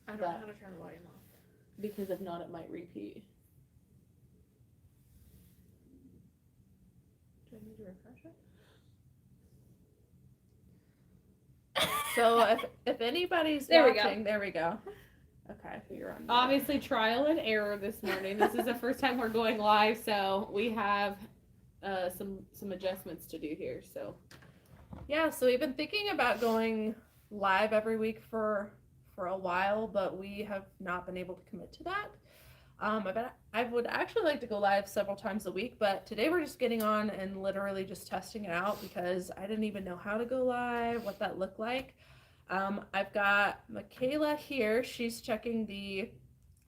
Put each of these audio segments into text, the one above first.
I don't know how to turn the volume off. Because if not, it might repeat. Do I need to refresh it? So if anybody's There we go. watching, there we go. Okay, you're on. Obviously, trial and error this morning. This is the first time we're going live, so we have some adjustments to do here. So yeah, so we've been thinking about going live every week for a while, but we have not been able to commit to that. I would actually like to go live several times a week, but today we're just getting on and literally just testing it out because I didn't even know how to go live, what that looked like. I've got Michaela here. She's checking the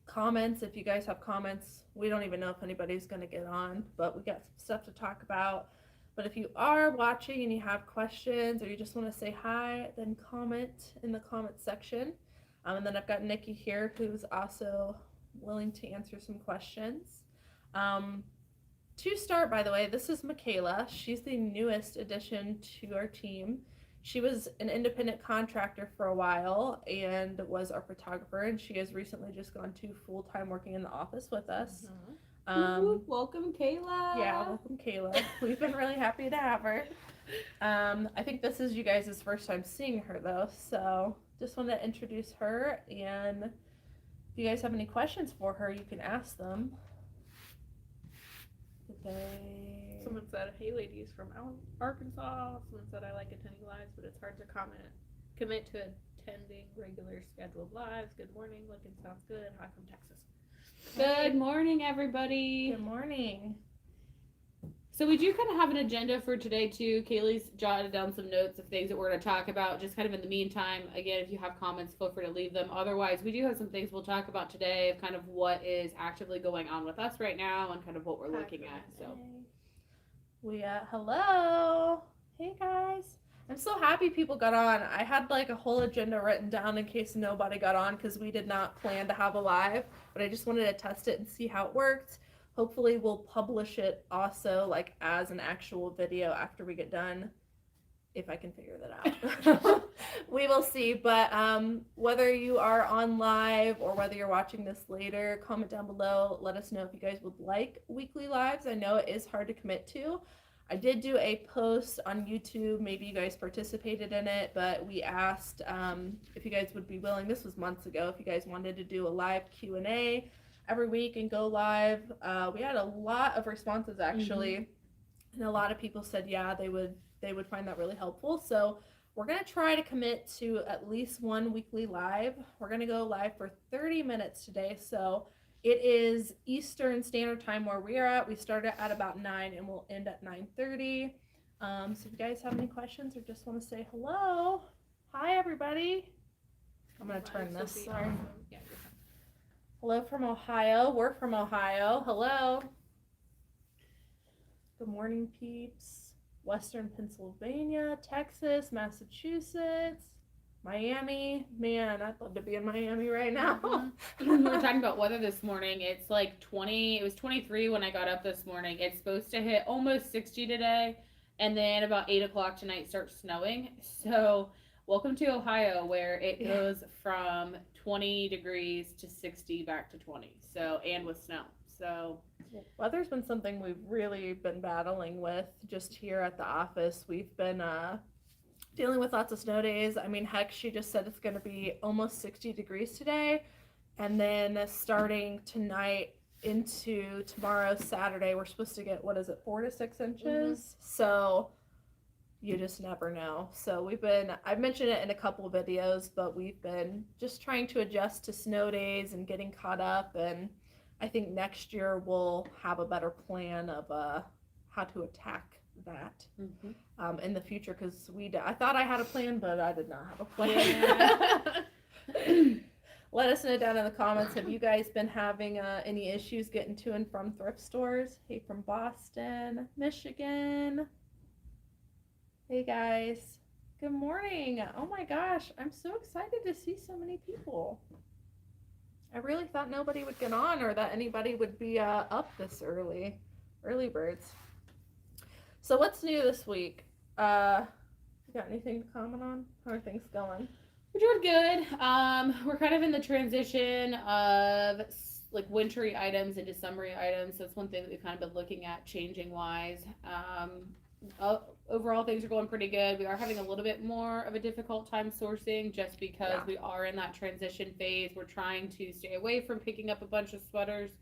comments. If you guys have comments, we don't even know if anybody's going to get on, but we got some stuff to talk about. But if you are watching and you have questions or you just want to say hi, then comment in the comment section. And then I've got Nikki here who's also willing to answer some questions. To start, by the way, this is Michaela. She's the newest addition to our team. She was an independent contractor for a while and was our photographer, and she has recently just gone to full-time working in the office with us. welcome, Kayla. Yeah, welcome, Kayla. We've been really happy to have her. I think this is you guys' first time seeing her, though, so just want to introduce her, and if you guys have any questions for her, you can ask them. Someone said, hey ladies from Arkansas. Someone said, I like attending lives, but it's hard to commit to attending regular scheduled lives. Good morning, looking sounds good. Hi from Texas. Good morning, everybody. Good morning. So we do kind of have an agenda for today too. Cayley's jotted down some notes of things that we're going to talk about just kind of in the meantime. Again, if you have comments, feel free to leave them. Otherwise, we do have some things we'll talk about today of kind of what is actively going on with us right now and kind of what we're looking at. So hello. Hey guys. I'm so happy people got on. I had like a whole agenda written down in case nobody got on because we did not plan to have a live, but I just wanted to test it and see how it worked. Hopefully we'll publish it also like as an actual video after we get done, if I can figure that out. We will see, but whether you are on live or whether you're watching this later, comment down below. Let us know if you guys would like weekly lives. I know it is hard to commit to. I did do a post on YouTube. Maybe you guys participated in it, but we asked if you guys would be willing. This was months ago. If you guys wanted to do a live Q&A every week and go live. We had a lot of responses actually, and a lot of people said yeah, they would find that really helpful. So we're gonna try to commit to at least one weekly live. We're gonna go live for 30 minutes today. So it is Eastern Standard Time where we are at. We start at about 9 and we'll end at 9:30. So if you guys have any questions or just want to say hello, hi everybody. I'm gonna turn this. Sorry. Yeah, hello from Ohio. We're from Ohio. Hello. Good morning, peeps. Western Pennsylvania, Texas, Massachusetts, Miami. Man, I'd love to be in Miami right now. We were talking about weather this morning. It's like 20. It was 23 when I got up this morning. It's supposed to hit almost 60 today, and then about 8 o'clock tonight starts snowing. So welcome to Ohio, where it goes from 20 degrees to 60 back to 20. So, and with snow. So weather's been something we've really been battling with just here at the office. We've been dealing with lots of snow days. I mean, heck, she just said it's going to be almost 60 degrees today. And then starting tonight into tomorrow, Saturday, we're supposed to get, 4 to 6 inches? So you just never know. So I've mentioned it in a couple of videos, but we've been just trying to adjust to snow days and getting caught up. And I think next year we'll have a better plan of how to attack that in the future, because I thought I had a plan, but I did not have a plan. Yeah. Let us know down in the comments, have you guys been having any issues getting to and from thrift stores? Hey, from Boston, Michigan. Hey guys, good morning. Oh my gosh, I'm so excited to see so many people. I really thought nobody would get on or that anybody would be up this early. Early birds. So what's new this week? You got anything to comment on? How are things going? We're doing good. We're kind of in the transition of like wintry items into summery items. So that's one thing that we've kind of been looking at changing wise. Overall, things are going pretty good. We are having a little bit more of a difficult time sourcing just because we are in that transition phase. We're trying to stay away from picking up a bunch of sweaters,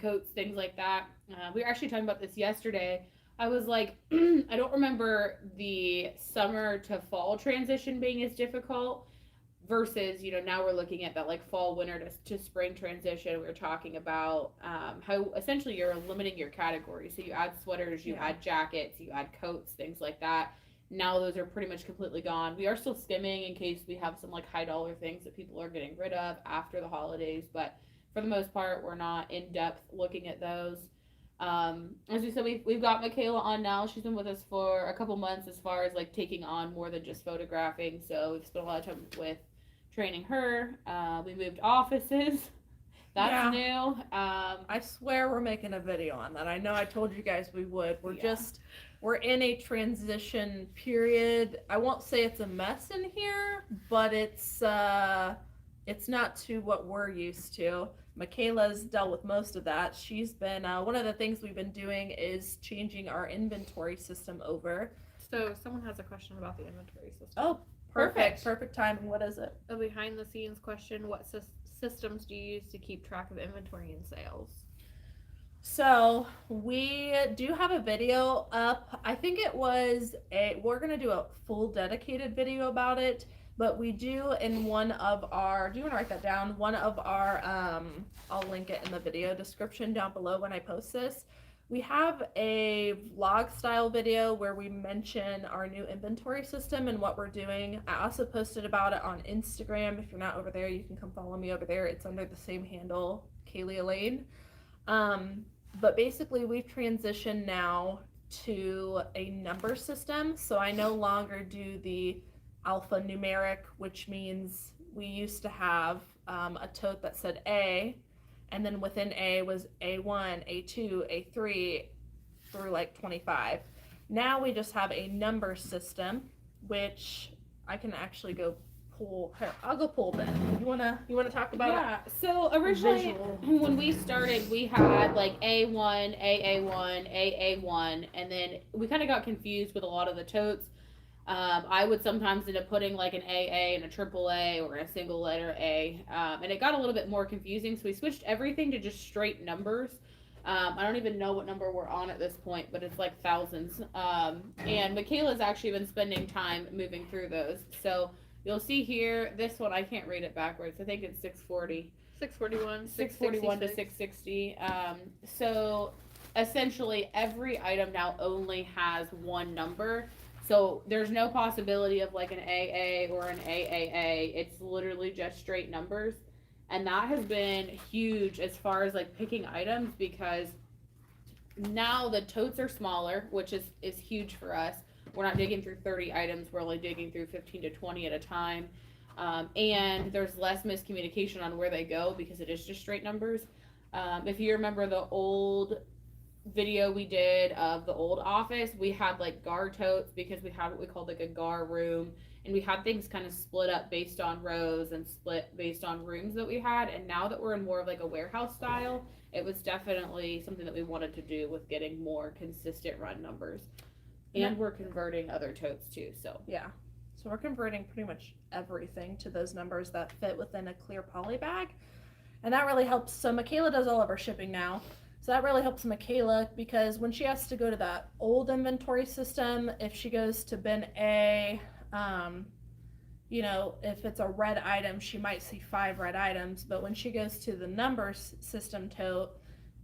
coats, things like that. We were actually talking about this yesterday. I was like, I don't remember the summer to fall transition being as difficult versus, now we're looking at that like fall, winter to spring transition. We were talking about how essentially you're limiting your categories. So you add sweaters, you add jackets, you add coats, things like that. Now those are pretty much completely gone. We are still skimming in case we have some like high dollar things that people are getting rid of after the holidays, but for the most part, we're not in depth looking at those. As we said, we've got Michaela on now. She's been with us for a couple months as far as like taking on more than just photographing. So we've spent a lot of time with training her. We moved offices. That's new. I swear we're making a video on that. I know I told you guys we would. We're in a transition period. I won't say it's a mess in here, but it's not to what we're used to. Michaela's dealt with most of that. She's been, one of the things we've been doing is changing our inventory system over. So someone has a question about the inventory system. Oh, perfect timing. What is it? A behind the scenes question. What systems do you use to keep track of inventory and sales? So we do have a video up. I think we're going to do a full dedicated video about it. But we do in one of our, do you want to write that down? One of our, I'll link it in the video description down below when I post this. We have a vlog style video where we mention our new inventory system and what we're doing. I also posted about it on Instagram. If you're not over there, you can come follow me over there. It's under the same handle, Cayley, Elaine. But basically we've transitioned now to a number system. So I no longer do the alphanumeric, which means we used to have a tote that said A, and then within A was A1, A2, A3 through like 25. Now we just have a number system, which I can actually go pull. Here, I'll go pull then. You wanna talk about it? Yeah. So originally, when we started, we had like A1, AA1, AA1, and then we kind of got confused with a lot of the totes. I would sometimes end up putting like an AA and a triple A or a single letter A, and it got a little bit more confusing, so we switched everything to just straight numbers. I don't even know what number we're on at this point, but it's like thousands. And Michaela's actually been spending time moving through those. So you'll see here, this one, I can't read it backwards. I think it's 640. 641. 641 to 660. So essentially every item now only has one number. So there's no possibility of like an AA or an AAA. It's literally just straight numbers. And that has been huge as far as like picking items, because now the totes are smaller, which is huge for us. We're not digging through 30 items. We're only digging through 15 to 20 at a time. And there's less miscommunication on where they go because it is just straight numbers. If you remember the old video we did of the old office, we had like gar totes because we had what we called like a gar room, and we had things kind of split up based on rows and split based on rooms that we had. And now that we're in more of like a warehouse style, it was definitely something that we wanted to do with getting more consistent run numbers. And we're converting other totes too. So we're converting pretty much everything to those numbers that fit within a clear poly bag, and that really helps. So Michaela does all of our shipping now. So that really helps Michaela, because when she has to go to that old inventory system, if she goes to bin A, if it's a red item, she might see 5 red items. But when she goes to the numbers system tote,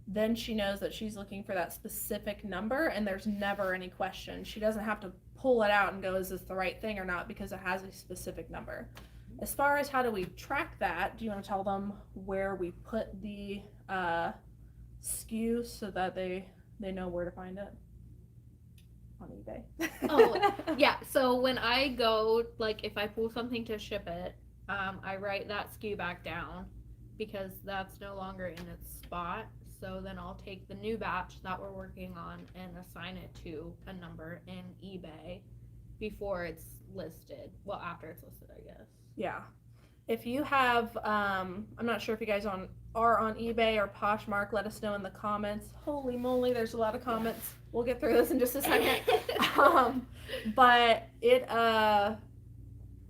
then she knows that she's looking for that specific number, and there's never any question. She doesn't have to pull it out and go, is this the right thing or not, because it has a specific number. As far as how do we track that, do you want to tell them where we put the SKU so that they know where to find it on eBay? Oh, yeah. So when I go, like if I pull something to ship it, I write that SKU back down because that's no longer in its spot. So then I'll take the new batch that we're working on and assign it to a number in eBay before it's listed. Well, after it's listed, I guess. Yeah. If you have, I'm not sure if you guys are on eBay or Poshmark, let us know in the comments. Holy moly, there's a lot of comments. We'll get through this in just a second. But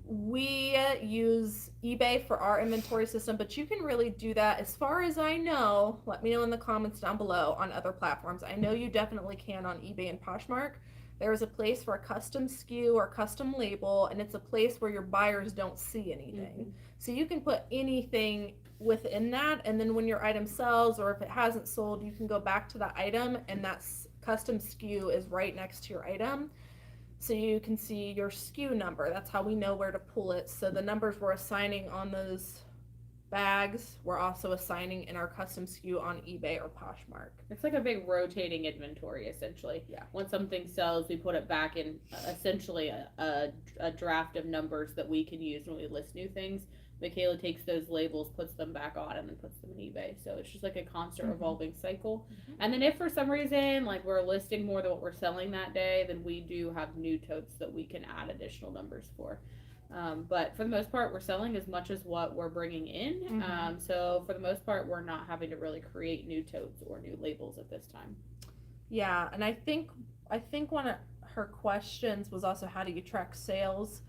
we use eBay for our inventory system, but you can really do that, as far as I know. Let me know in the comments down below on other platforms. I know you definitely can on eBay and Poshmark. There is a place for a custom SKU or custom label, and it's a place where your buyers don't see anything. Mm-hmm. So you can put anything within that, and then when your item sells, or if it hasn't sold, you can go back to the item, and that custom SKU is right next to your item. So you can see your SKU number. That's how we know where to pull it. So the numbers we're assigning on those bags, we're also assigning in our custom SKU on eBay or Poshmark. It's like a big rotating inventory, essentially. Yeah. When something sells, we put it back in essentially a draft of numbers that we can use when we list new things. Michaela takes those labels, puts them back on, and then puts them in eBay. So it's just like a constant revolving cycle. And then if for some reason, like, we're listing more than what we're selling that day, then we do have new totes that we can add additional numbers for. But for the most part, we're selling as much as what we're bringing in. So for the most part, we're not having to really create new totes or new labels at this time. Yeah, and I think one of her questions was also, how do you track sales?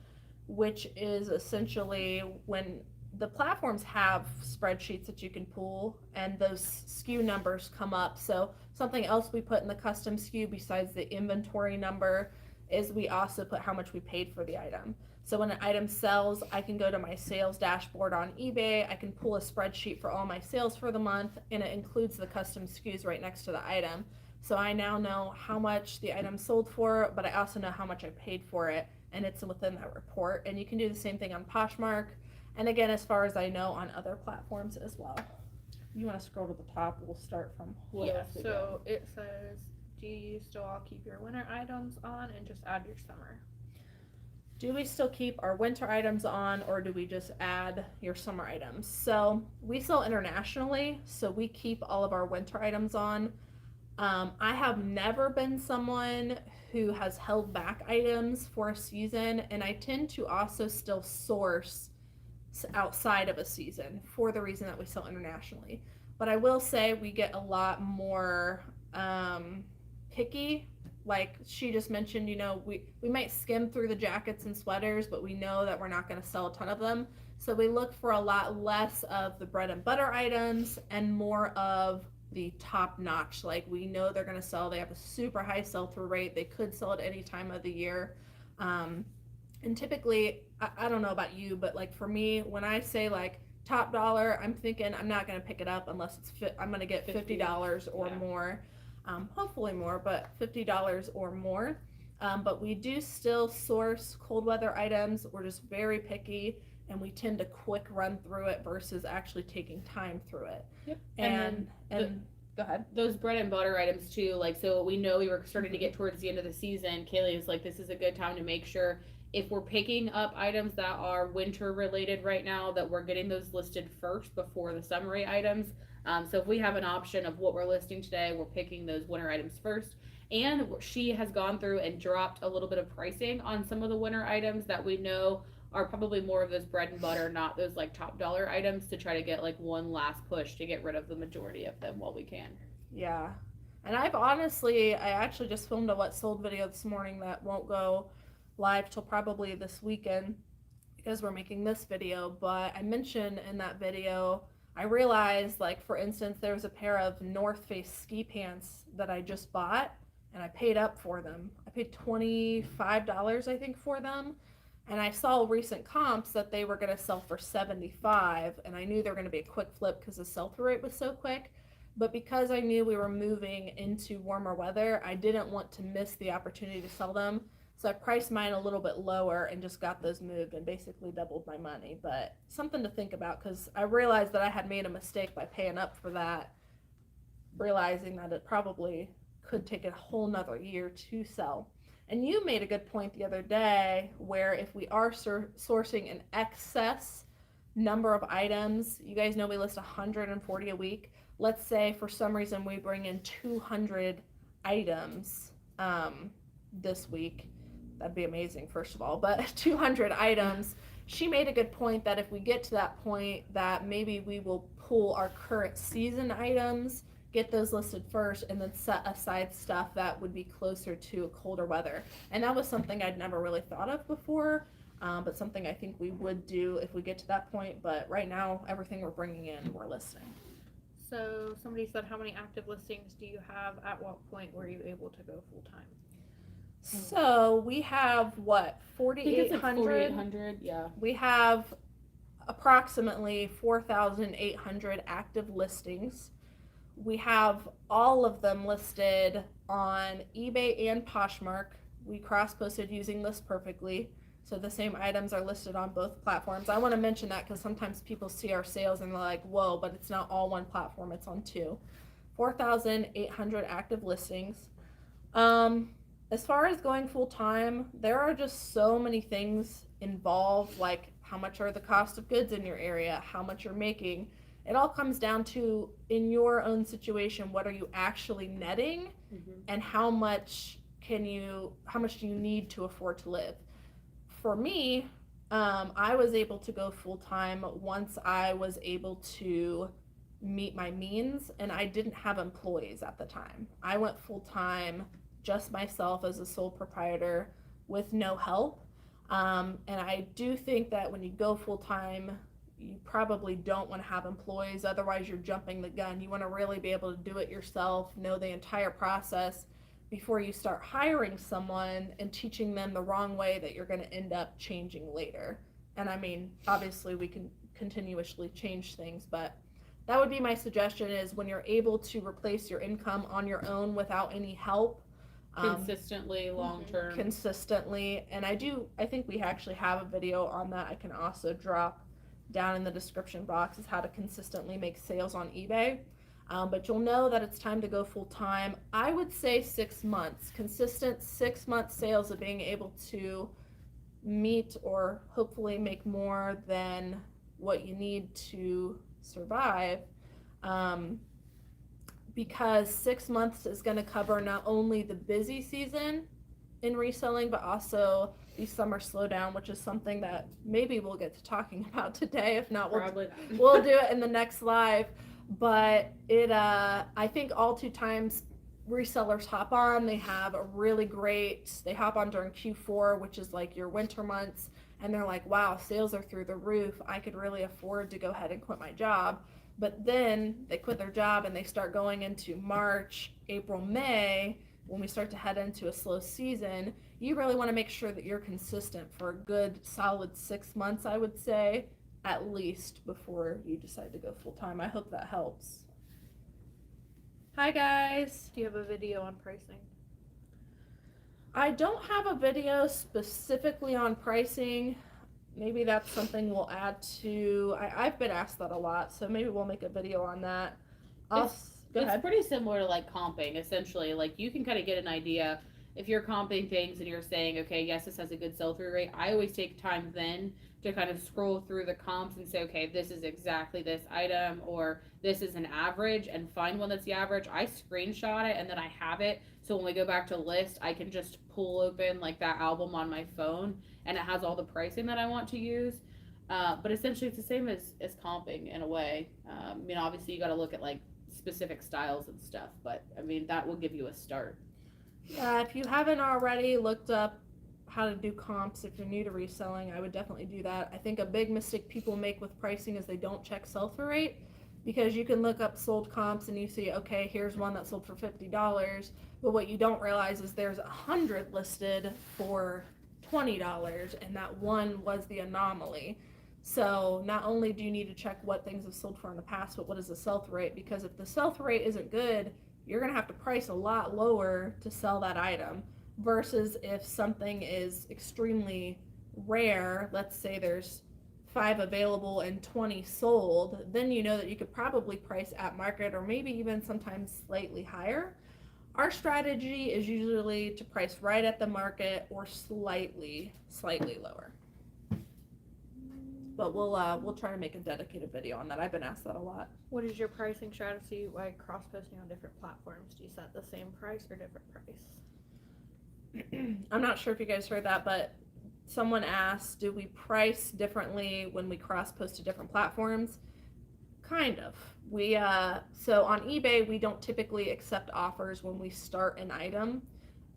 Which is essentially when the platforms have spreadsheets that you can pull, and those SKU numbers come up. So something else we put in the custom SKU besides the inventory number is we also put how much we paid for the item. So when an item sells, I can go to my sales dashboard on eBay, I can pull a spreadsheet for all my sales for the month, and it includes the custom SKUs right next to the item. So I now know how much the item sold for, but I also know how much I paid for it, and it's within that report. And you can do the same thing on Poshmark, and again, as far as I know, on other platforms as well. You want to scroll to the top, we'll start from so it says, do you still all keep your winter items on and just add your summer? Do we still keep our winter items on, or do we just add your summer items? So we sell internationally, so we keep all of our winter items on. I have never been someone who has held back items for a season, and I tend to also still source outside of a season for the reason that we sell internationally. But I will say we get a lot more picky. Like she just mentioned, you know, we might skim through the jackets and sweaters, but we know that we're not going to sell a ton of them. So we look for a lot less of the bread and butter items and more of the top notch. Like we know they're going to sell, they have a super high sell-through rate, they could sell at any time of the year. And typically, I don't know about you, but like for me, when I say like top dollar, I'm thinking I'm not going to pick it up unless I'm going to get $50 or more. Hopefully more, but $50 or more. But we do still source cold weather items. We're just very picky, and we tend to quick run through it versus actually taking time through it. Yep. And go ahead. Those bread and butter items too, like, so we know we were starting to get towards the end of the season. Cayley was like, this is a good time to make sure if we're picking up items that are winter related right now, that we're getting those listed first before the summery items. So if we have an option of what we're listing today, we're picking those winter items first. And she has gone through and dropped a little bit of pricing on some of the winter items that we know are probably more of those bread and butter, not those like top dollar items, to try to get like one last push to get rid of the majority of them while we can. Yeah. And I actually just filmed a What Sold video this morning that won't go live till probably this weekend because we're making this video. But I mentioned in that video, I realized, like, for instance, there was a pair of North Face ski pants that I just bought, and I paid up for them. I paid $25, I think, for them. And I saw recent comps that they were going to sell for $75, and I knew they were going to be a quick flip because the sell-through rate was so quick. But because I knew we were moving into warmer weather, I didn't want to miss the opportunity to sell them. So I priced mine a little bit lower and just got those moved and basically doubled my money. But something to think about, because I realized that I had made a mistake by paying up for that, realizing that it probably could take a whole nother year to sell. And you made a good point the other day where if we are sourcing an excess number of items, you guys know we list 140 a week. Let's say for some reason we bring in 200 items this week. That'd be amazing, first of all, but 200 items. she made a good point that if we get to that point, that maybe we will pull our current season items, get those listed first, and then set aside stuff that would be closer to colder weather. And that was something I'd never really thought of before, but something I think we would do if we get to that point. But right now, everything we're bringing in, we're listing. So somebody said, how many active listings do you have? At what point were you able to go full time? So we have what, I think it's like 4,800? 4,800, yeah. We have approximately 4,800 active listings. We have all of them listed on eBay and Poshmark. We cross-posted using List Perfectly, so the same items are listed on both platforms. I want to mention that because sometimes people see our sales and they're like, whoa, but it's not all one platform, it's on two. 4,800 active listings. As far as going full-time, there are just so many things involved, like how much are the cost of goods in your area, how much you're making. It all comes down to, in your own situation, what are you actually netting, and how much do you need to afford to live. For me, I was able to go full-time once I was able to meet my means, and I didn't have employees at the time. I went full-time just myself as a sole proprietor with no help. And I do think that when you go full-time, you probably don't want to have employees, otherwise you're jumping the gun. You want to really be able to do it yourself, know the entire process before you start hiring someone and teaching them the wrong way that you're going to end up changing later. And I mean, obviously we can continuously change things, but that would be my suggestion, is when you're able to replace your income on your own without any help, Consistently, long term. Consistently. And I think we actually have a video on that I can also drop down in the description box, is how to consistently make sales on eBay. But you'll know that it's time to go full time. I would say 6 months, consistent 6-month sales of being able to meet or hopefully make more than what you need to survive. Because 6 months is going to cover not only the busy season in reselling, but also the summer slowdown, which is something that maybe we'll get to talking about today. If not, we'll do it in the next live. But I think all two times resellers hop on, they have a really great, they hop on during Q4, which is like your winter months, and they're like, wow, sales are through the roof. I could really afford to go ahead and quit my job. But then they quit their job and they start going into March, April, May, when we start to head into a slow season. You really want to make sure that you're consistent for a good solid 6 months, I would say, at least, before you decide to go full time. I hope that helps. Hi guys. Do you have a video on pricing? I don't have a video specifically on pricing. Maybe that's something we'll add to. I've been asked that a lot, so maybe we'll make a video on that. It's pretty similar to like comping, essentially. Like you can kind of get an idea if you're comping things and you're saying, okay, yes, this has a good sell-through rate. I always take time then to kind of scroll through the comps and say, okay, this is exactly this item, or this is an average, and find one that's the average. I screenshot it and then I have it, so when we go back to list, I can just pull open like that album on my phone and it has all the pricing that I want to use. But essentially it's the same as comping in a way. I mean, obviously you got to look at like specific styles and stuff, but I mean, that will give you a start. Yeah, if you haven't already looked up how to do comps, if you're new to reselling, I would definitely do that. I think a big mistake people make with pricing is they don't check sell-through rate, because you can look up sold comps and you see, okay, here's one that sold for $50, but what you don't realize is there's 100 listed for $20, and that one was the anomaly. So not only do you need to check what things have sold for in the past, but what is the sell-through rate, because if the sell-through rate isn't good, you're going to have to price a lot lower to sell that item, versus if something is extremely rare, let's say there's 5 available and 20 sold, then you know that you could probably price at market, or maybe even sometimes slightly higher. Our strategy is usually to price right at the market or slightly lower. But we'll try to make a dedicated video on that. I've been asked that a lot. What is your pricing strategy like cross-posting on different platforms? Do you set the same price or different price? I'm not sure if you guys heard that, but someone asked, do we price differently when we cross-post to different platforms? Kind of. We so on eBay, we don't typically accept offers when we start an item.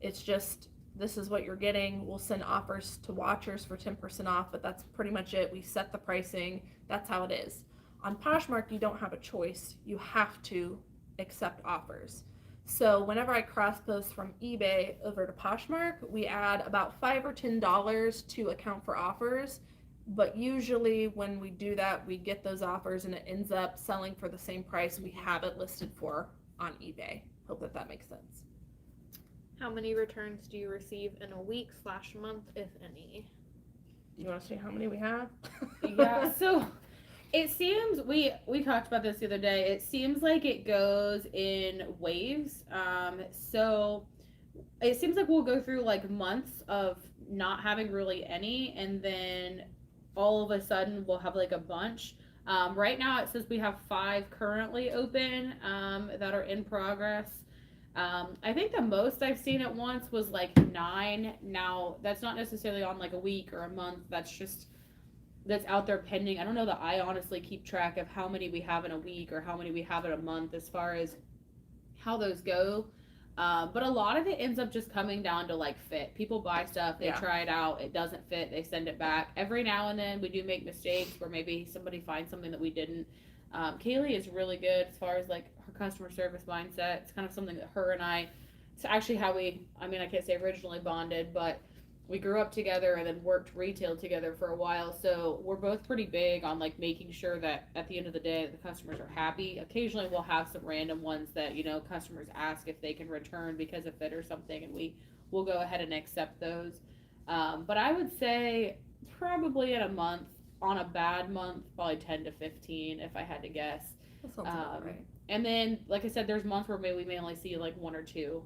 It's just, this is what you're getting. We'll send offers to watchers for 10% off, but that's pretty much it. We set the pricing. That's how it is. On Poshmark, you don't have a choice. You have to accept offers. So whenever I cross-post from eBay over to Poshmark, we add about $5 or $10 to account for offers. But usually when we do that, we get those offers and it ends up selling for the same price we have it listed for on eBay. Hope that makes sense. How many returns do you receive in a week/month, if any? You want to see how many we have? Yeah, so it seems, we talked about this the other day, it seems like it goes in waves. So it seems like we'll go through like months of not having really any, and then all of a sudden we'll have like a bunch. Right now it says we have 5 currently open that are in progress. I think the most I've seen at once was like 9. Now that's not necessarily on like a week or a month. That's out there pending. I don't know that I honestly keep track of how many we have in a week or how many we have in a month as far as how those go. But a lot of it ends up just coming down to like fit. People buy stuff, they try it out, it doesn't fit, they send it back. Every now and then we do make mistakes where maybe somebody finds something that we didn't. Cayley is really good as far as like her customer service mindset. It's kind of something that her and it's actually how I can't say originally bonded, but we grew up together and then worked retail together for a while. So we're both pretty big on like making sure that at the end of the day, the customers are happy. Occasionally we'll have some random ones that, customers ask if they can return because of fit or something, and we'll go ahead and accept those. But I would say probably in a month, on a bad month, probably 10 to 15 if I had to guess. That sounds about right. And then, like I said, there's months where maybe we may only see like 1 or 2.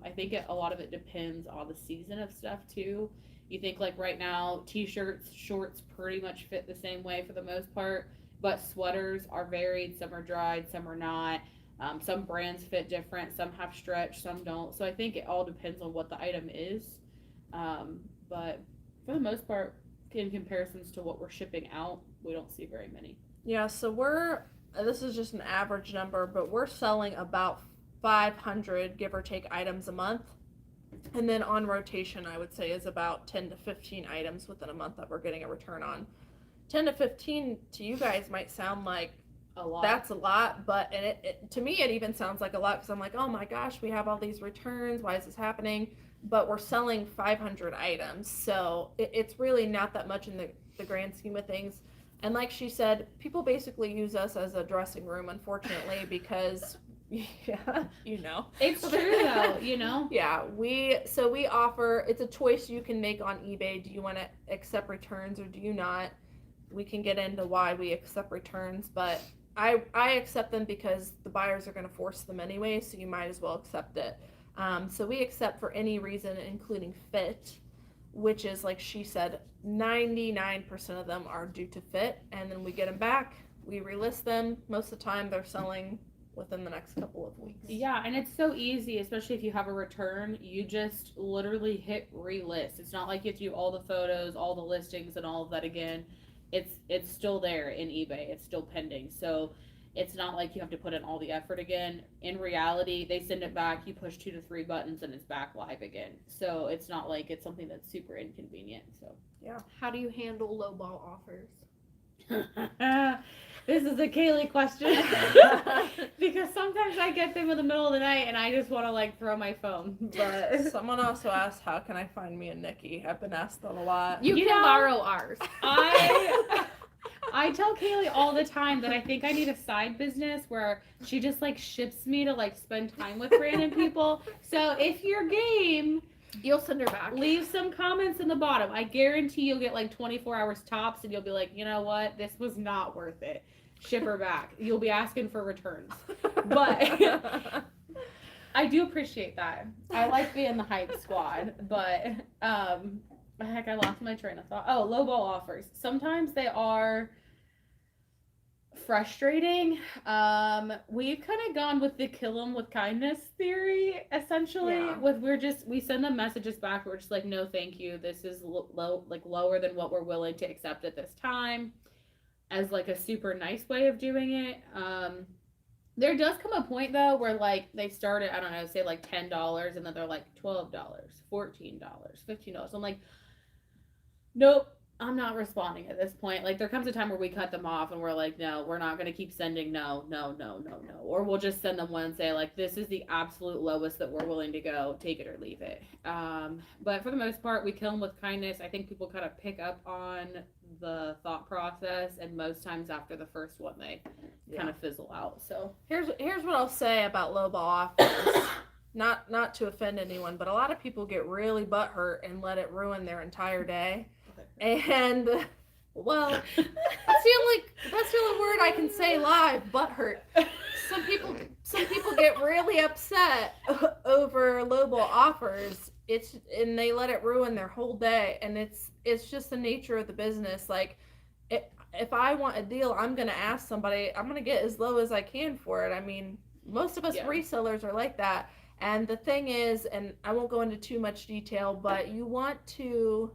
I think a lot of it depends on the season of stuff too. You think like right now, t-shirts, shorts pretty much fit the same way for the most part, but sweaters are varied. Some are dried, some are not. Some brands fit different. Some have stretch, some don't. So I think it all depends on what the item is. But for the most part, in comparisons to what we're shipping out, we don't see very many. Yeah, so this is just an average number, but we're selling about 500, give or take, items a month. And then on rotation, I would say, is about 10 to 15 items within a month that we're getting a return on. 10 to 15 to you guys might sound like a lot. That's a lot, but to me, it even sounds like a lot because I'm like, oh my gosh, we have all these returns. Why is this happening? But we're selling 500 items, so it's really not that much in the grand scheme of things. And like she said, people basically use us as a dressing room, unfortunately, because it's true though, Yeah, we offer, it's a choice you can make on eBay. Do you want to accept returns or do you not? We can get into why we accept returns, but I accept them because the buyers are going to force them anyway, so you might as well accept it. So we accept for any reason, including fit, which is, like she said, 99% of them are due to fit, and then we get them back, we relist them. Most of the time they're selling within the next couple of weeks. Yeah, and it's so easy, especially if you have a return. You just literally hit relist. It's not like you have to do all the photos, all the listings, and all of that again. It's still there in eBay. It's still pending. So it's not like you have to put in all the effort again. In reality, they send it back, you push 2 to 3 buttons, and it's back live again. So it's not like it's something that's super inconvenient. So yeah. How do you handle lowball offers? This is a Cayley question. Because sometimes I get them in the middle of the night and I just want to like throw my phone. But someone also asked, how can I find me a Nikki? I've been asked that a lot. You can borrow ours. I tell Cayley all the time that I think I need a side business where she just like ships me to like spend time with random people. So if you're game, you'll send her back. Leave some comments in the bottom. I guarantee you'll get like 24 hours tops and you'll be like, you know what? This was not worth it. Ship her back. You'll be asking for returns. But I do appreciate that. I like being the hype squad. But heck, I lost my train of thought. Oh, lowball offers. Sometimes they are frustrating. We've kind of gone with the kill them with kindness theory, essentially. Yeah. We send them messages back. We're just like, no, thank you. This is lower than what we're willing to accept at this time, as like a super nice way of doing it. There does come a point though where like they start at, I don't know, say like $10, and then they're like $12, $14, $15. I'm like, nope, I'm not responding at this point. Like there comes a time where we cut them off and we're like, no, we're not gonna keep sending no. Or we'll just send them one and say like, this is the absolute lowest that we're willing to go. Take it or leave it. But for the most part, we kill them with kindness. I think people kind of pick up on the thought process, and most times after the first one, they kind of fizzle out. So here's what I'll say about lowball offers. Not to offend anyone, but a lot of people get really butthurt and let it ruin their entire day. And well, that's the only word I can say live, butthurt. Some people get really upset over lowball offers. And they let it ruin their whole day, and it's just the nature of the business. Like if I want a deal, I'm gonna ask somebody. I'm gonna get as low as I can for it. I mean, most of us resellers are like that. And the thing is, and I won't go into too much detail, but you want to.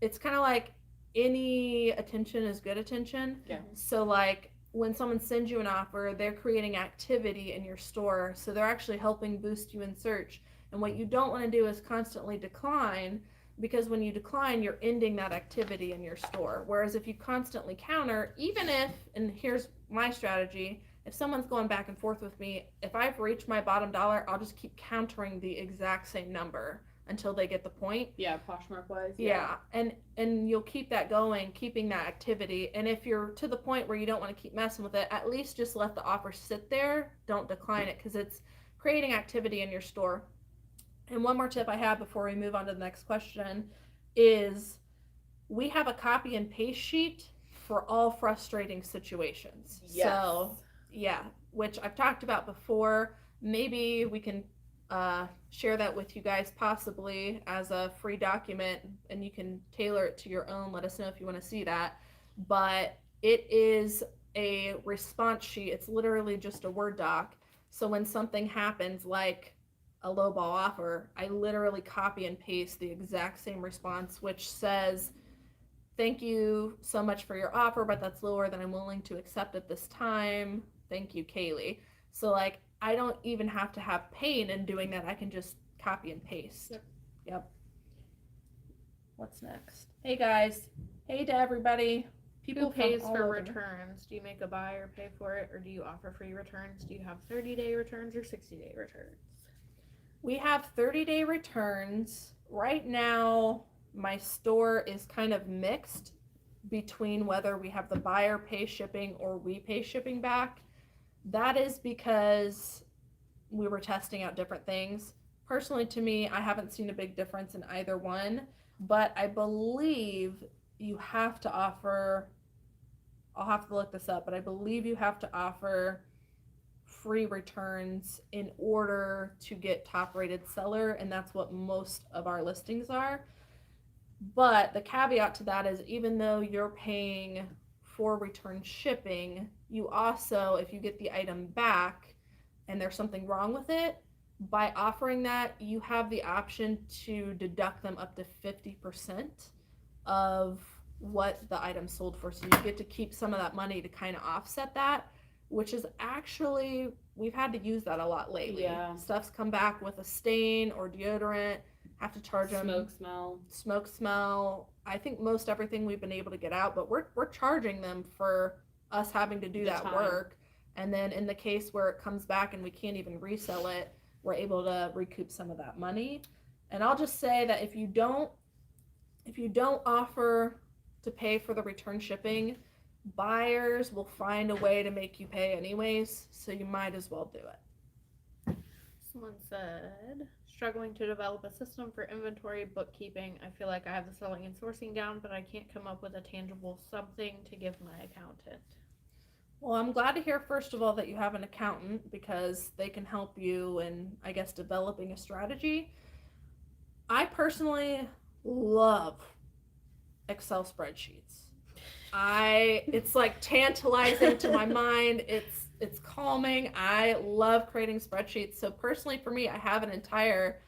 It's kind of like any attention is good attention. Yeah. So like when someone sends you an offer, they're creating activity in your store, so they're actually helping boost you in search. And what you don't want to do is constantly decline, because when you decline, you're ending that activity in your store. Whereas if you constantly counter, even if, and here's my strategy, if someone's going back and forth with me, if I've reached my bottom dollar, I'll just keep countering the exact same number until they get the point. Yeah, Poshmark wise. Yeah. And you'll keep that going, keeping that activity. And if you're to the point where you don't want to keep messing with it, at least just let the offer sit there. Don't decline it, because it's creating activity in your store. And one more tip I have before we move on to the next question is we have a copy and paste sheet for all frustrating situations. Yes. So, yeah, which I've talked about before. Maybe we can share that with you guys possibly as a free document, and you can tailor it to your own. Let us know if you want to see that. But it is a response sheet. It's literally just a Word doc. So when something happens, like a lowball offer, I literally copy and paste the exact same response, which says, thank you so much for your offer, but that's lower than I'm willing to accept at this time. Thank you, Cayley. So like, I don't even have to have pain in doing that. I can just copy and paste. Yep. What's next? Hey guys. Hey to everybody. Who pays for returns? Do you make a buyer pay for it, or do you offer free returns? Do you have 30-day returns or 60-day returns? We have 30-day returns. Right now, my store is kind of mixed between whether we have the buyer pay shipping or we pay shipping back. That is because we were testing out different things. Personally, to me, I haven't seen a big difference in either one, but I believe you have to offer, I'll have to look this up, but I believe you have to offer free returns in order to get top rated seller, and that's what most of our listings are. But the caveat to that is, even though you're paying for return shipping, you also, if you get the item back and there's something wrong with it, by offering that, you have the option to deduct them up to 50% of what the item sold for. So you get to keep some of that money to kind of offset that, which is actually, we've had to use that a lot lately. Yeah. Stuff's come back with a stain or deodorant, have to charge them. Smoke smell. I think most everything we've been able to get out, but we're charging them for us having to do that work. And then in the case where it comes back and we can't even resell it, we're able to recoup some of that money. And I'll just say that if you don't offer to pay for the return shipping, buyers will find a way to make you pay anyways, so you might as well do it. Someone said, struggling to develop a system for inventory bookkeeping. I feel like I have the selling and sourcing down, but I can't come up with a tangible something to give my accountant. Well, I'm glad to hear, first of all, that you have an accountant, because they can help you in, I guess, developing a strategy. I personally love Excel spreadsheets. It's like tantalizing to my mind. It's calming. I love creating spreadsheets. So personally for me, I have an entire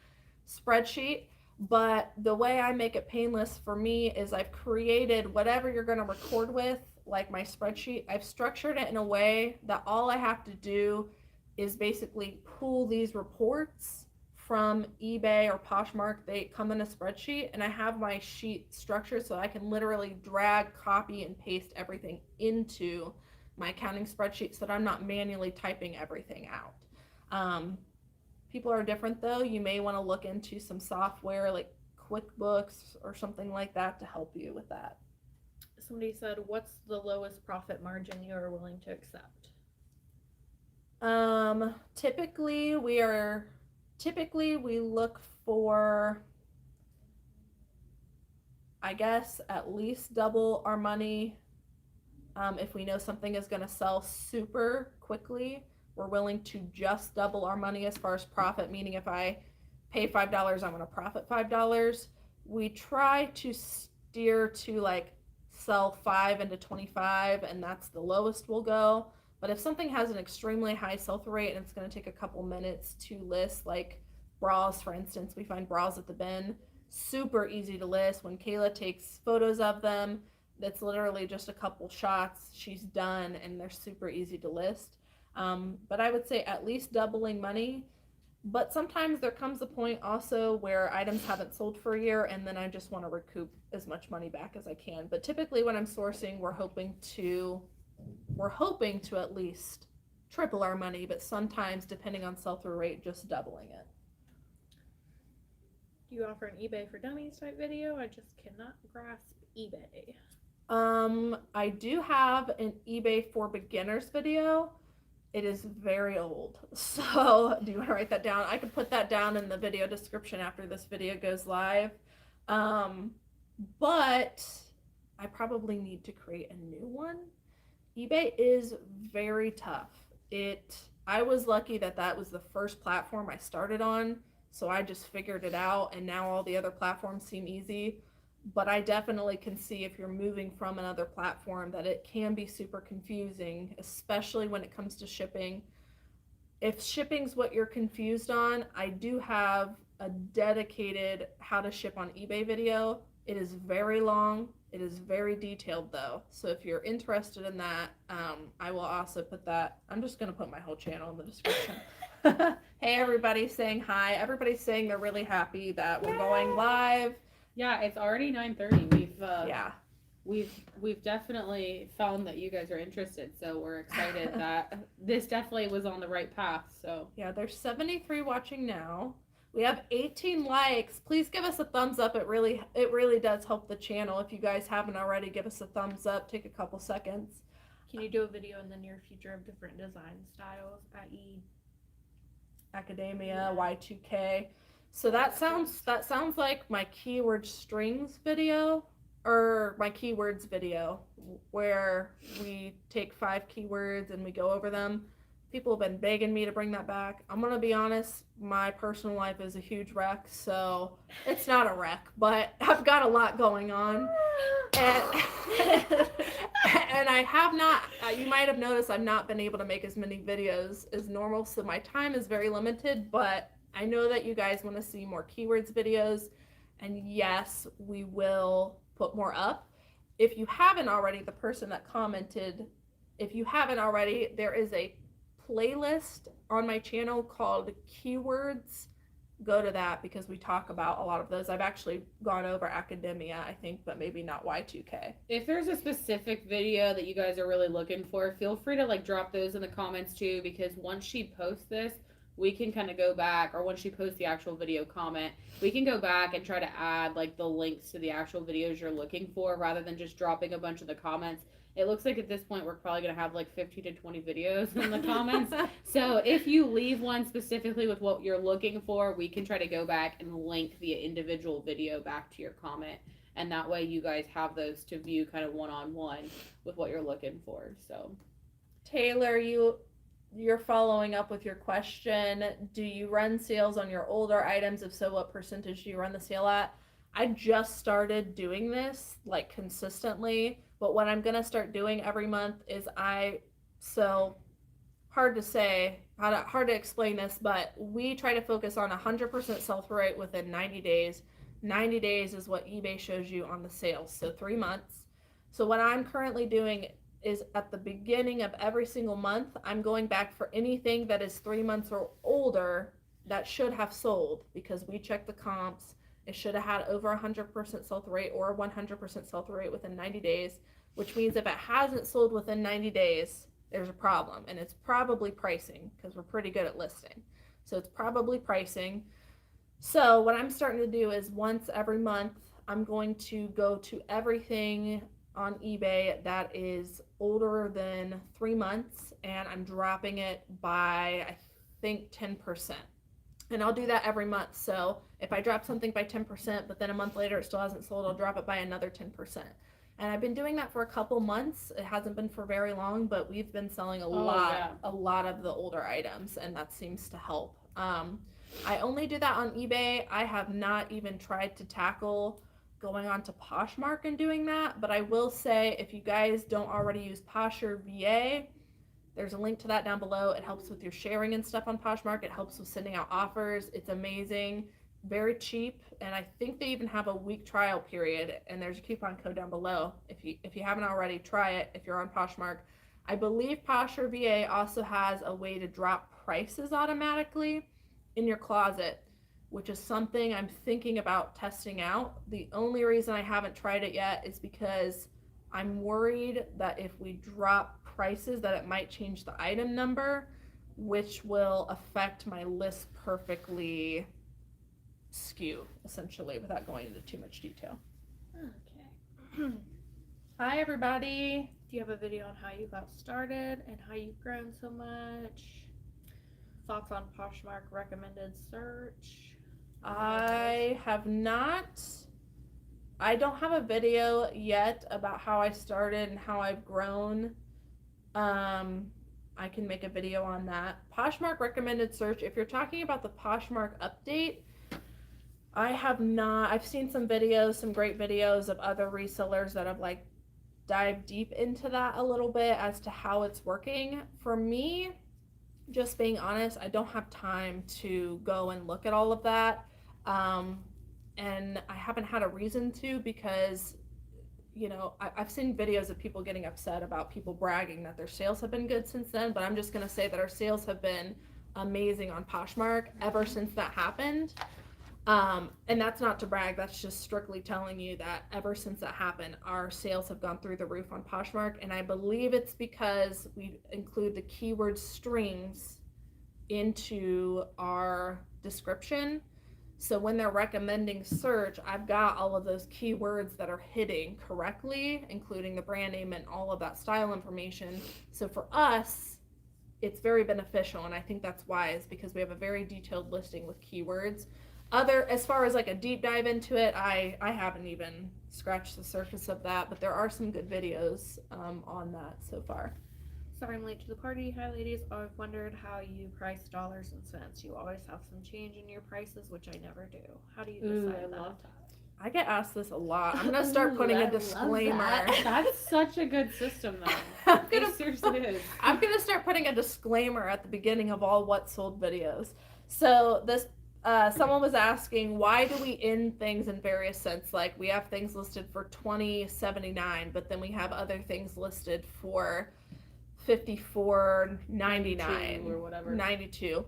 spreadsheet, but the way I make it painless for me is I've created whatever you're going to record with, like my spreadsheet. I've structured it in a way that all I have to do is basically pull these reports from eBay or Poshmark. They come in a spreadsheet, and I have my sheet structured so I can literally drag, copy, and paste everything into my accounting spreadsheet so that I'm not manually typing everything out. People are different though. You may want to look into some software like QuickBooks or something like that to help you with that. Somebody said, what's the lowest profit margin you are willing to accept? Typically we look for, I guess, at least double our money. If we know something is going to sell super quickly, we're willing to just double our money as far as profit, meaning if I pay $5, I'm going to profit $5. We try to steer to like sell 5 into 25, and that's the lowest we'll go. But if something has an extremely high sell-through rate and it's going to take a couple minutes to list, like bras, for instance, we find bras at the bin, super easy to list. When Kayla takes photos of them, that's literally just a couple shots, she's done, and they're super easy to list. But I would say at least doubling money. But sometimes there comes a point also where items haven't sold for a year, and then I just want to recoup as much money back as I can. But typically when I'm sourcing, we're hoping to at least triple our money, but sometimes depending on sell-through rate, just doubling it. Do you offer an eBay for dummies type video? I just cannot grasp eBay. I do have an eBay for beginners video. It is very old. So do you want to write that down? I could put that down in the video description after this video goes live. But I probably need to create a new one. eBay is very tough. I was lucky that was the first platform I started on, so I just figured it out, and now all the other platforms seem easy. But I definitely can see if you're moving from another platform that it can be super confusing, especially when it comes to shipping. If shipping's what you're confused on, I do have a dedicated how to ship on eBay video. It is very long. It is very detailed though. So if you're interested in that, I will also put that. I'm just going to put my whole channel in the description. Hey, everybody's saying hi. Everybody's saying they're really happy that we're going live. Yeah, it's already 9:30. We've definitely found that you guys are interested, so we're excited that this definitely was on the right path. So yeah, there's 73 watching now. We have 18 likes. Please give us a thumbs up. It really does help the channel. If you guys haven't already, give us a thumbs up. Take a couple seconds. Can you do a video in the near future of different design styles, i.e. academia, Y2K? So that sounds like my keyword strings video, or my keywords video, where we take 5 keywords and we go over them. People have been begging me to bring that back. I'm going to be honest, my personal life is a huge wreck, so it's not a wreck, but I've got a lot going on. And, and I have not, you might have noticed I've not been able to make as many videos as normal, so my time is very limited, but I know that you guys want to see more keywords videos, and yes, we will put more up. If you haven't already, the person that commented, if you haven't already, there is a playlist on my channel called Keywords. Go to that because we talk about a lot of those. I've actually gone over academia, I think, but maybe not Y2K. if there's a specific video that you guys are really looking for, feel free to drop those in the comments too, because once she posts this, we can kind of go back, or when she posts the actual video comment, we can go back and try to add the links to the actual videos you're looking for, rather than just dropping a bunch of the comments. It looks like at this point we're probably going to have 15 to 20 videos in the comments. So if you leave one specifically with what you're looking for, we can try to go back and link the individual video back to your comment. And that way you guys have those to view kind of one-on-one with what you're looking for. So Taylor, you're following up with your question. Do you run sales on your older items? If so, what percentage do you run the sale at? I just started doing this consistently. But what I'm going to start doing every month is so hard to say, hard to explain this, but we try to focus on 100% sell-through rate within 90 days. 90 days is what eBay shows you on the sales, so 3 months. So what I'm currently doing is at the beginning of every single month, I'm going back for anything that is 3 months or older that should have sold, because we check the comps. It should have had over 100% sell-through rate or 100% sell-through rate within 90 days, which means if it hasn't sold within 90 days, there's a problem, and it's probably pricing, because we're pretty good at listing. So it's probably pricing. So what I'm starting to do is once every month, I'm going to go to everything on eBay that is older than 3 months, and I'm dropping it by, I think, 10%. And I'll do that every month. So if I drop something by 10%, but then a month later it still hasn't sold, I'll drop it by another 10%. And I've been doing that for a couple months. It hasn't been for very long, but we've been selling a lot of the older items, and that seems to help. I only do that on eBay. I have not even tried to tackle going on to Poshmark and doing that, but I will say, if you guys don't already use Posher VA, there's a link to that down below. It helps with your sharing and stuff on Poshmark. It helps with sending out offers. It's amazing. Very cheap, and I think they even have a week trial period, and there's a coupon code down below. If you haven't already, try it if you're on Poshmark. I believe Posher VA also has a way to drop prices automatically in your closet, which is something I'm thinking about testing out. The only reason I haven't tried it yet is because I'm worried that if we drop prices that it might change the item number, which will affect my list perfectly skew, essentially, without going into too much detail. Okay. Hi everybody. Do you have a video on how you got started and how you've grown so much? Thoughts on Poshmark recommended search? I have not. I don't have a video yet about how I started and how I've grown. I can make a video on that. Poshmark recommended search. If you're talking about the Poshmark update, I have not. I've seen some videos, some great videos of other resellers that have like dived deep into that a little bit as to how it's working. For me, just being honest, I don't have time to go and look at all of that. And I haven't had a reason to, because, you know, I've seen videos of people getting upset about people bragging that their sales have been good since then, but I'm just going to say that our sales have been amazing on Poshmark ever since that happened. And that's not to brag, that's just strictly telling you that ever since that happened, our sales have gone through the roof on Poshmark, and I believe it's because we include the keyword strings into our description. So when they're recommending search, I've got all of those keywords that are hitting correctly, including the brand name and all of that style information. So for us, it's very beneficial, and I think that's wise, because we have a very detailed listing with keywords. As far as like a deep dive into it, I haven't even scratched the surface of that, but there are some good videos on that so far. Sorry I'm late to the party. Hi ladies. I've wondered how you price dollars and cents. You always have some change in your prices, which I never do. How do you decide that? I get asked this a lot. I'm gonna start putting a disclaimer. That's such a good system, though. It seriously is. I'm gonna start putting a disclaimer at the beginning of all What Sold videos. So this someone was asking, why do we end things in various cents? Like, we have things listed for $20.79, but then we have other things listed for $54.99 or whatever. 92.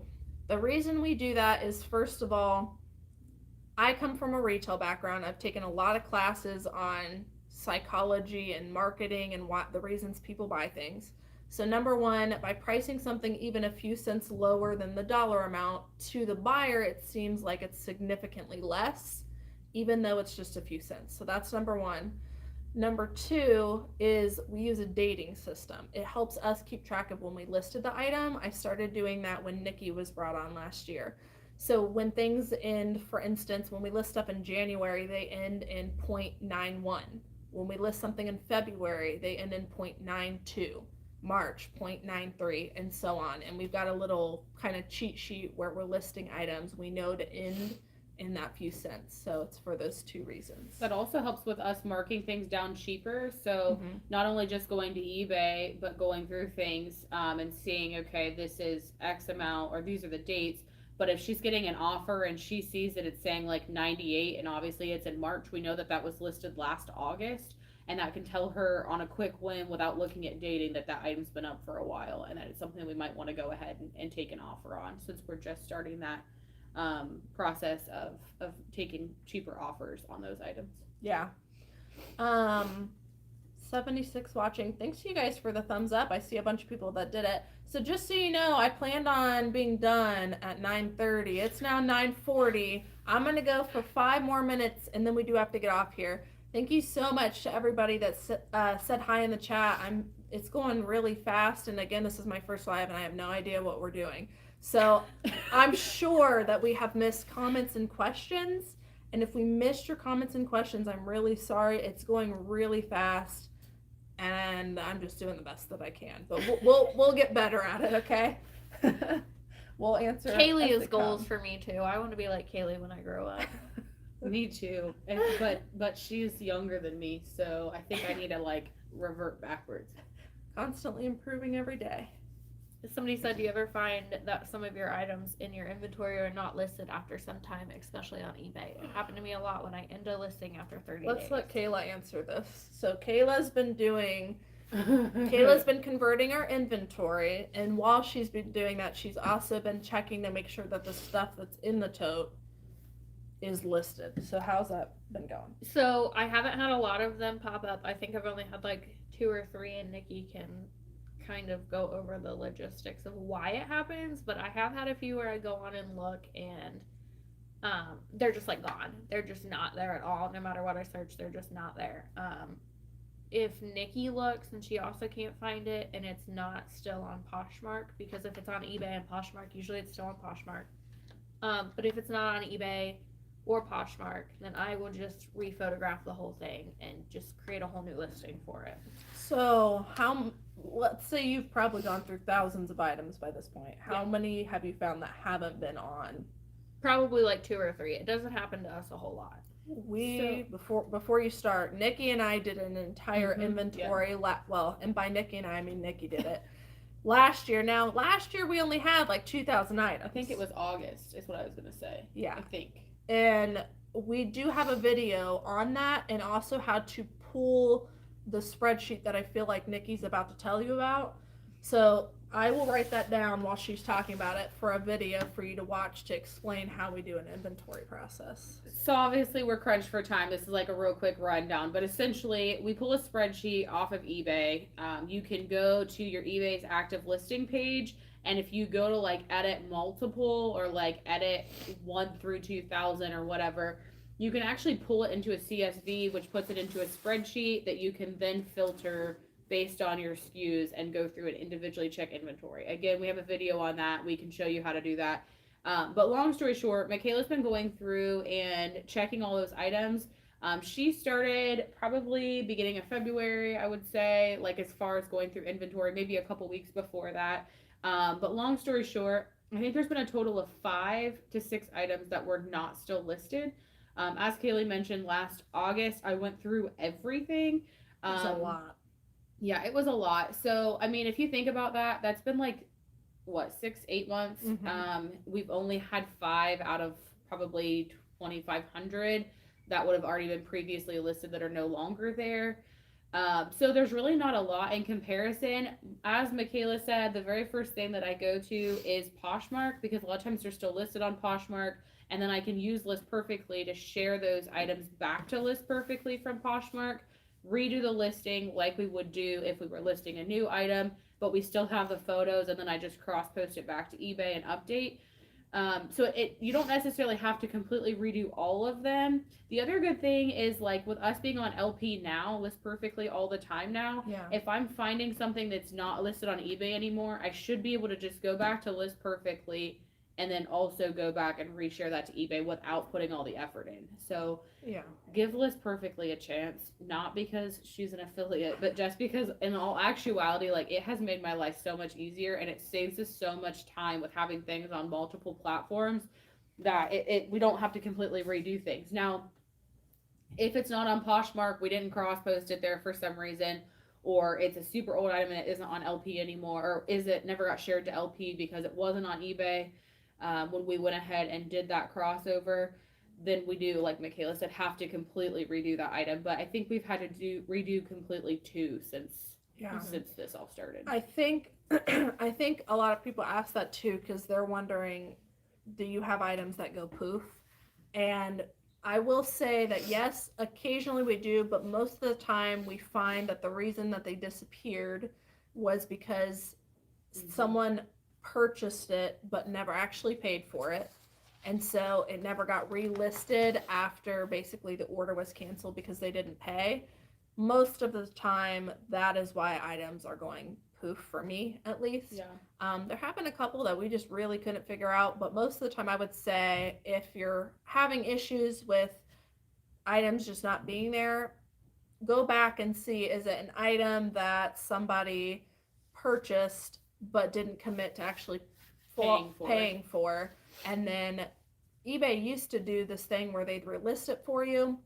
The reason we do that is, first of all, I come from a retail background. I've taken a lot of classes on psychology and marketing and what the reasons people buy things. So number one, by pricing something even a few cents lower than the dollar amount, to the buyer, it seems like it's significantly less, even though it's just a few cents. So that's number one. Number two is we use a dating system. It helps us keep track of when we listed the item. I started doing that when Nikki was brought on last year. So when things end, for instance, when we list stuff in January, they end in 0.91. When we list something in February, they end in 0.92. March 0.93, and so on. And we've got a little kind of cheat sheet where we're listing items. We know to end in that few cents. So it's for those two reasons. That also helps with us marking things down cheaper. So not only just going to eBay, but going through things and seeing, okay, this is X amount or these are the dates. But if she's getting an offer and she sees that it's saying like 98 and obviously it's in March, we know that that was listed last August. And that can tell her on a quick whim without looking at dating that that item's been up for a while and that it's something we might want to go ahead and take an offer on, since we're just starting that process of taking cheaper offers on those items. Yeah. 76 watching. Thanks to you guys for the thumbs up. I see a bunch of people that did it. So just so you know, I planned on being done at 9:30. It's now 9:40. I'm going to go for 5 more minutes and then we do have to get off here. Thank you so much to everybody that said hi in the chat. It's going really fast, and again, this is my first live and I have no idea what we're doing. So I'm sure that we have missed comments and questions, and if we missed your comments and questions, I'm really sorry. It's going really fast, and I'm just doing the best that I can. But we'll get better at it, okay? We'll answer. Cayley is goals for me too. I want to be like Cayley when I grow up. Me too. But she's younger than me, so I think I need to like revert backwards. Constantly improving every day. Somebody said, do you ever find that some of your items in your inventory are not listed after some time, especially on eBay? It happened to me a lot when I end a listing after 30 days. Let's let Kayla answer this. So Kayla's been converting our inventory, and while she's been doing that, she's also been checking to make sure that the stuff that's in the tote is listed. So how's that been going? So I haven't had a lot of them pop up. I think I've only had like 2 or 3, and Nikki can kind of go over the logistics of why it happens, but I have had a few where I go on and look and they're just like gone. They're just not there at all. No matter what I search, they're just not there. If Nikki looks and she also can't find it and it's not still on Poshmark, because if it's on eBay and Poshmark, usually it's still on Poshmark. But if it's not on eBay or Poshmark, then I will just rephotograph the whole thing and just create a whole new listing for it. So let's say you've probably gone through thousands of items by this point. How many have you found that haven't been on? Probably like 2 or 3. It doesn't happen to us a whole lot. Before you start, Nikki and I did an entire inventory. Well, and by Nikki and I mean Nikki did it. Last year we only had like 2,000 items. I think it was August is what I was going to say. Yeah. I think. And we do have a video on that, and also how to pull the spreadsheet that I feel like Nikki's about to tell you about. So I will write that down while she's talking about it for a video for you to watch to explain how we do an inventory process. So obviously we're crunched for time. This is like a real quick rundown, but essentially we pull a spreadsheet off of eBay. You can go to your eBay's active listing page, and if you go to like edit multiple or like edit 1 through 2,000 or whatever, you can actually pull it into a CSV, which puts it into a spreadsheet that you can then filter based on your SKUs and go through and individually check inventory. Again, we have a video on that. We can show you how to do that. But long story short, Michaela's been going through and checking all those items. She started probably beginning of February, I would say, like as far as going through inventory, maybe a couple weeks before that. But long story short, I think there's been a total of 5 to 6 items that were not still listed. As Cayley mentioned, last August, I went through everything. It's a lot. Yeah, it was a lot. So, I mean, if you think about that, that's been like, 6-8 months? We've only had 5 out of probably 2,500 that would have already been previously listed that are no longer there. So there's really not a lot in comparison. As Michaela said, the very first thing that I go to is Poshmark, because a lot of times they're still listed on Poshmark, and then I can use List Perfectly to share those items back to List Perfectly from Poshmark, redo the listing like we would do if we were listing a new item, but we still have the photos, and then I just cross post it back to eBay and update. So you don't necessarily have to completely redo all of them. The other good thing is, like with us being on LP now, List Perfectly all the time now, if I'm finding something that's not listed on eBay anymore, I should be able to just go back to List Perfectly and then also go back and reshare that to eBay without putting all the effort in. So give List Perfectly a chance, not because she's an affiliate, but just because in all actuality, like it has made my life so much easier, and it saves us so much time with having things on multiple platforms. that we don't have to completely redo things. Now, if it's not on Poshmark, we didn't cross post it there for some reason, or it's a super old item and it isn't on LP anymore, or is it never got shared to LP because it wasn't on eBay when we went ahead and did that crossover, then we do, like Michaela said, have to completely redo that item. But I think we've had to redo completely too since this all started. I think I think a lot of people ask that too because they're wondering, do you have items that go poof? And I will say that yes, occasionally we do, but most of the time we find that the reason that they disappeared was because someone purchased it but never actually paid for it. And so it never got relisted after basically the order was canceled because they didn't pay. Most of the time, that is why items are going poof for me, at least. Yeah. There have been a couple that we just really couldn't figure out, but most of the time I would say if you're having issues with items just not being there, go back and see, is it an item that somebody purchased but didn't commit to actually paying for? And then eBay used to do this thing where they'd relist it for you.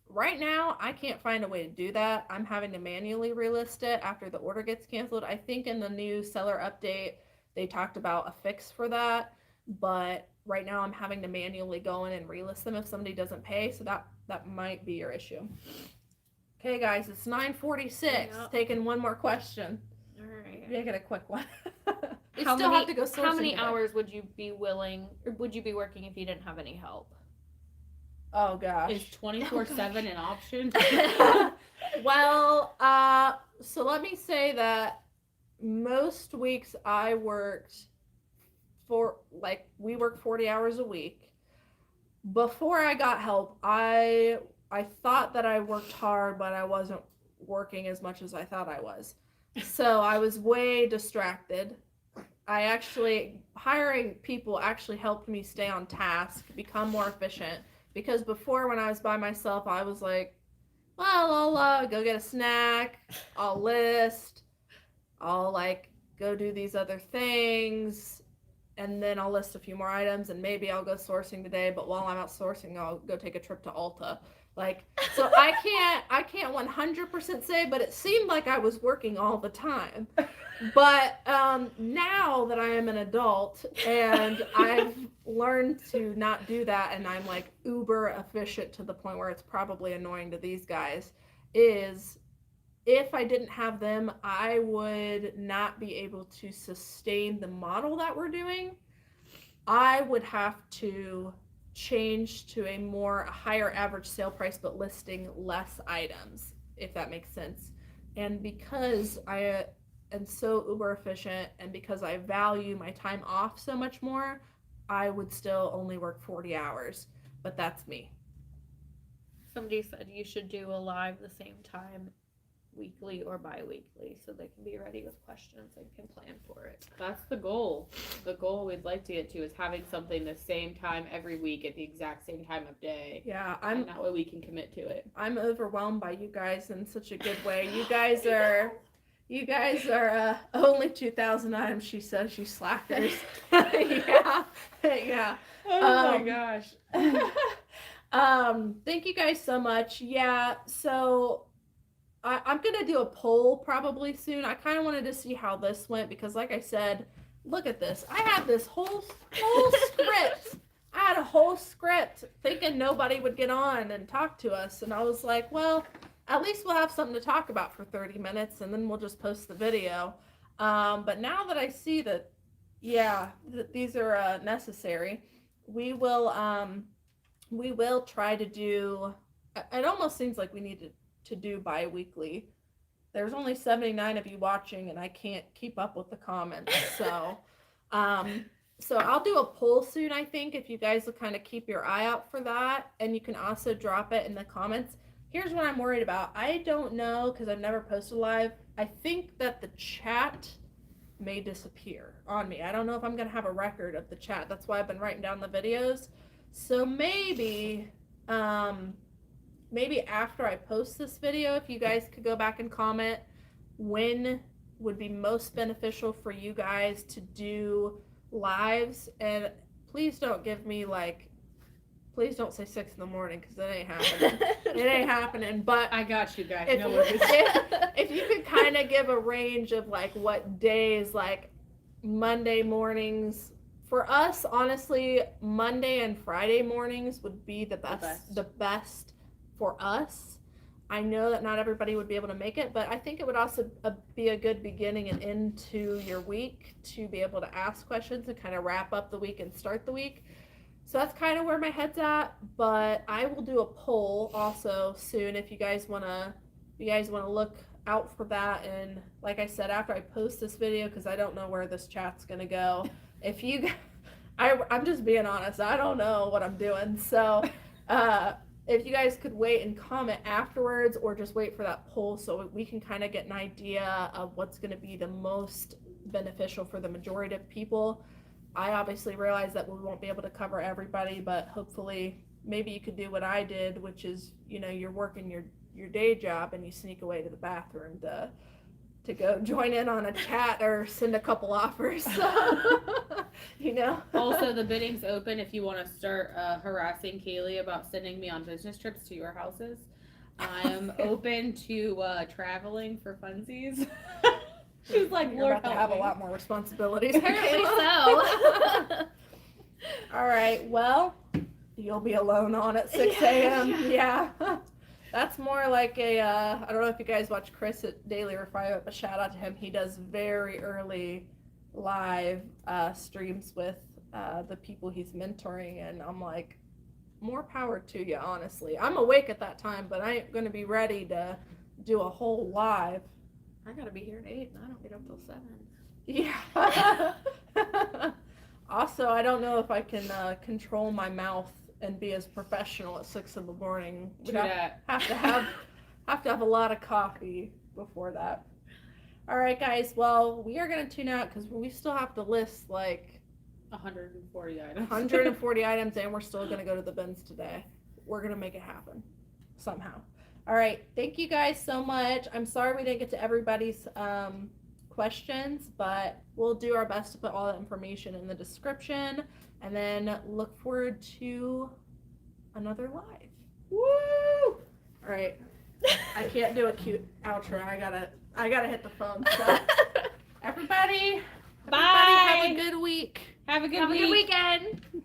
Right now, I can't find a way to do that. I'm having to manually relist it after the order gets canceled. I think in the new seller update, they talked about a fix for that, but right now I'm having to manually go in and relist them if somebody doesn't pay, so that might be your issue. Okay, guys, it's 9:46. Yep. Taking one more question. All right. Make it a quick one. Have to go sourcing. How many hours would you be working if you didn't have any help? Oh gosh. Is 24/7 an option? Well, so let me say that most weeks I worked we work 40 hours a week. Before I got help, I thought that I worked hard, but I wasn't working as much as I thought I was. So I was way distracted. Hiring people actually helped me stay on task, become more efficient. Because before, when I was by myself, I was like, well, I'll go get a snack, I'll list, I'll go do these other things, and then I'll list a few more items, and maybe I'll go sourcing today, but while I'm out sourcing, I'll go take a trip to Ulta. So I can't 100% say, but it seemed like I was working all the time. But now that I am an adult and I've learned to not do that, and I'm uber efficient to the point where it's probably annoying to these guys, is if I didn't have them, I would not be able to sustain the model that we're doing. I would have to change to a higher average sale price but listing less items, if that makes sense. And because I am so uber efficient and because I value my time off so much more, I would still only work 40 hours, but that's me. Somebody said you should do a live the same time weekly or bi-weekly so they can be ready with questions and can plan for it. That's the goal. The goal we'd like to get to is having something the same time every week at the exact same time of day. Yeah, and that way we can commit to it. I'm overwhelmed by you guys in such a good way. You guys are only 2,000 items, she says, you slackers. Yeah. Oh my gosh. Thank you guys so much. Yeah, so I'm going to do a poll probably soon. I kind of wanted to see how this went because, like I said, look at this. I had this whole script. I had a whole script thinking nobody would get on and talk to us. And I was like, well, at least we'll have something to talk about for 30 minutes and then we'll just post the video. But now that I see that, that these are necessary, we will try to do, it almost seems like we need to do bi-weekly. There's only 79 of you watching and I can't keep up with the comments. So I'll do a poll soon, I think, if you guys will kind of keep your eye out for that. And you can also drop it in the comments. Here's what I'm worried about. I don't know, because I've never posted live. I think that the chat may disappear on me. I don't know if I'm going to have a record of the chat. That's why I've been writing down the videos. So maybe after I post this video, if you guys could go back and comment when would be most beneficial for you guys to do lives. And please don't give me like, please don't say 6 in the morning because it ain't happening. It ain't happening. But I got you guys. if, No worries. if you could kind of give a range of like what days, like Monday mornings. For us, honestly, Monday and Friday mornings would be the best for us. I know that not everybody would be able to make it, but I think it would also be a good beginning and into your week to be able to ask questions and kind of wrap up the week and start the week. So that's kind of where my head's at, but I will do a poll also soon if you guys want to look out for that. And like I said, after I post this video, because I don't know where this chat's going to go, if you, I'm just being honest, I don't know what I'm doing. So if you guys could wait and comment afterwards or just wait for that poll so we can kind of get an idea of what's going to be the most beneficial for the majority of people. I obviously realize that we won't be able to cover everybody, but hopefully maybe you could do what I did, which is, you know, you're working your day job and you sneak away to the bathroom to go join in on a chat or send a couple offers. You know. Also, the bidding's open if you want to start harassing Cayley about sending me on business trips to your houses. I am open to traveling for funsies. She's like, You're Lord about to help have me. a lot more responsibilities. Apparently so. All right, well, you'll be alone on at 6 a.m. Yeah. That's more like a, I don't know if you guys watch Chris at Daily Refinement, but shout out to him. He does very early live streams with the people he's mentoring, and I'm like, more power to you, honestly. I'm awake at that time, but I ain't going to be ready to do a whole live. I gotta be here at 8 and I don't get up till 7. Yeah. Also, I don't know if I can control my mouth and be as professional at 6 in the morning. Do that. Have to have a lot of coffee before that. All right, guys. Well, we are gonna tune out because we still have to list like 140 items. 140 items, and we're still gonna go to the bins today. We're gonna make it happen somehow. All right. Thank you guys so much. I'm sorry we didn't get to everybody's questions, but we'll do our best to put all that information in the description, and then look forward to another live. Woo! All right. I can't do a cute outro. I gotta hit the phone. So. Everybody, Bye. have a good week. Have a good Have a week. good weekend.